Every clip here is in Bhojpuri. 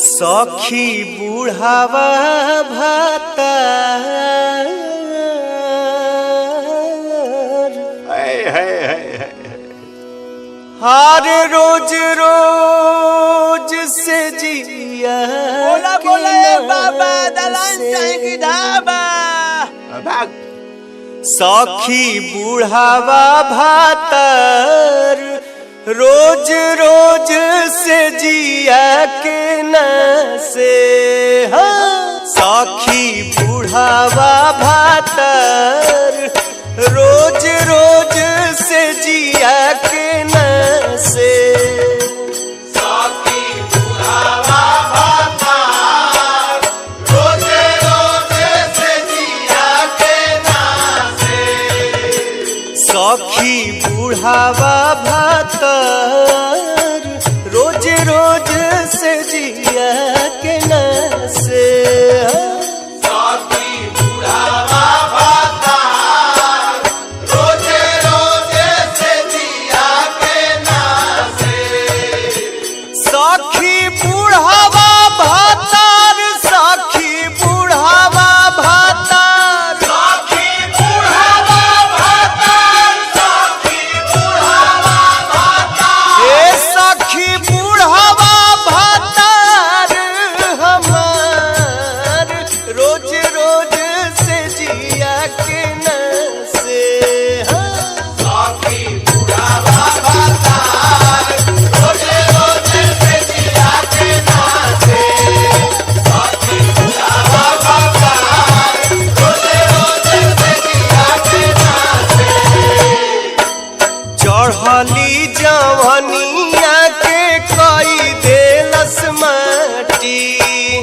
सखी बुढ़ावा भातार हर रोज रोज से जिया बोला बोला बाबा दलान चाहेंगे ढाबा भाग। सखी बुढ़ावा भातार रोज रोज से जिया के न से सखी बुढ़ावा भातार रोज रोज से जिया के न से सखी बुढ़ावा भातार रोज रोज से जिया के ना से सखी बुढ़ावा भातार रोज रोज से जिया के न से सखी बुढ़ावा भातार रोज रोज से जिया के ना से सखी बुढ़ावा भातार सखी बुढ़ावा भातार सखी बुढ़ावा भातार सखी बुढ़ावा भातार ए सखी बुढ़ावा भातार हमार रोज रोज से जिया के न से सखी बुढ़ावा भातार रोज रोज से जिया के ना से सखी बुढ़ावा भातार रोज रोज से जिया के ना से चढ़ली जवनिया के कई देलस माटी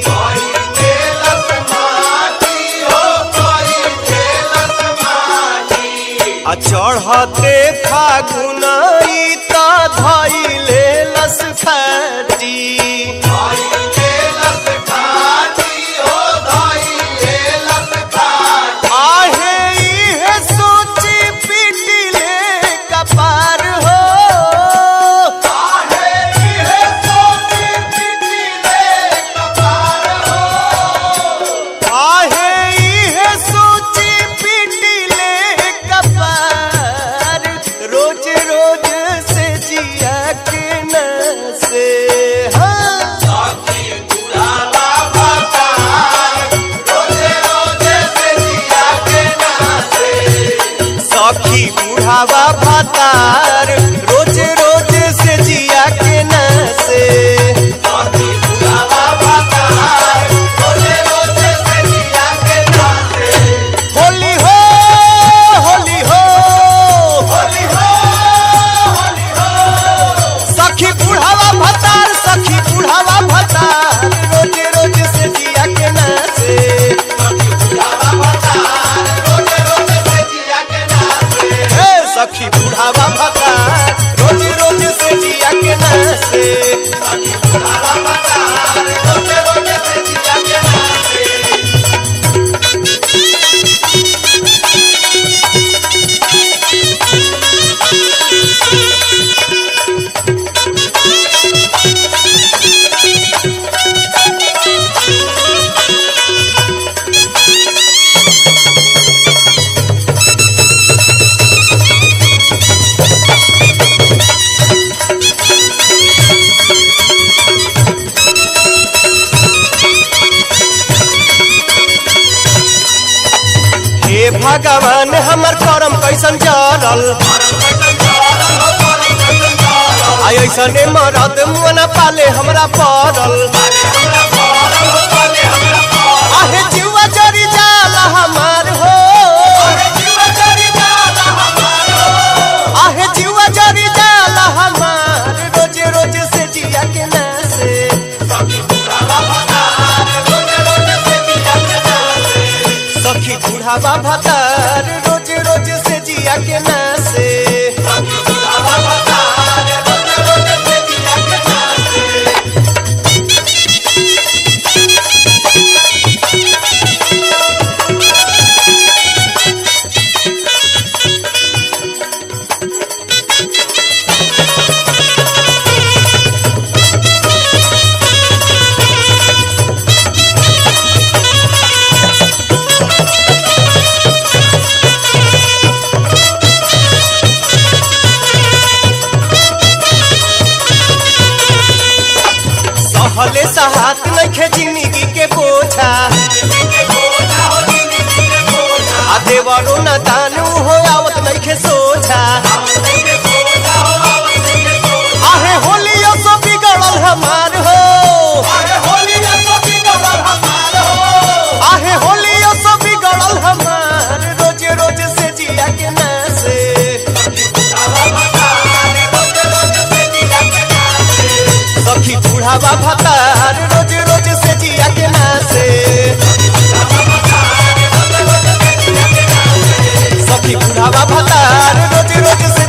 कोई देलस माटी हो कोई देलस माटी आ चढ़ते फागुनई त धइले लस फाटी कोई देलस खाटी हो कोई देलस खाटी आहे इहे सोची पिटिले कपार हो आहे इहे सोची पिटिले कपार हो आहे इहे सोची पिटिले कपार रोज रोज से जिया के न से सखी बुढ़ावा भातार रोज रोज से जिया के ना से सखी बुढ़ावा भातार रोज रोज से जिया के न से सखी बुढ़ावा भातार रोज रोज से जिया के ना से होली हो होली हो होली हो होली हो सखी बुढ़ावा भातार सखी बुढ़ावा भातार रोज रोज से जिया के न से सखी बुढ़ावा भातार रोज रोज से जिया के ना से हे सखी बुढ़ावा भातार रोज रोज से जिया के न से सखी बुढ़ावा भातार रोज रोज से जिया के ना से हे भगवान हमर करम कैसन जरल आई ऐसने मरद मुना पाले हमरा पड़ल आहे जीवा जरी जाला हमार हो आहे जीवा जरी जाला हमार रोज रोज से जिया के न से सखी बुढ़ावा भातार रोज रोज से जिया के न से सखी बुढ़ावा भातार नइखे जिंदगी के बोझा आ देवरो न दानू हो आवत नइखे सोझा आहे होलियो सो बिगड़ल हमार हो आहे होलियो सो बिगड़ल हमार रोज रोज से जिया के नासे सखी बुढ़ावा भतार रोज रोज से जिया के नासे सखी बुढ़ावा भतार रोज रोज से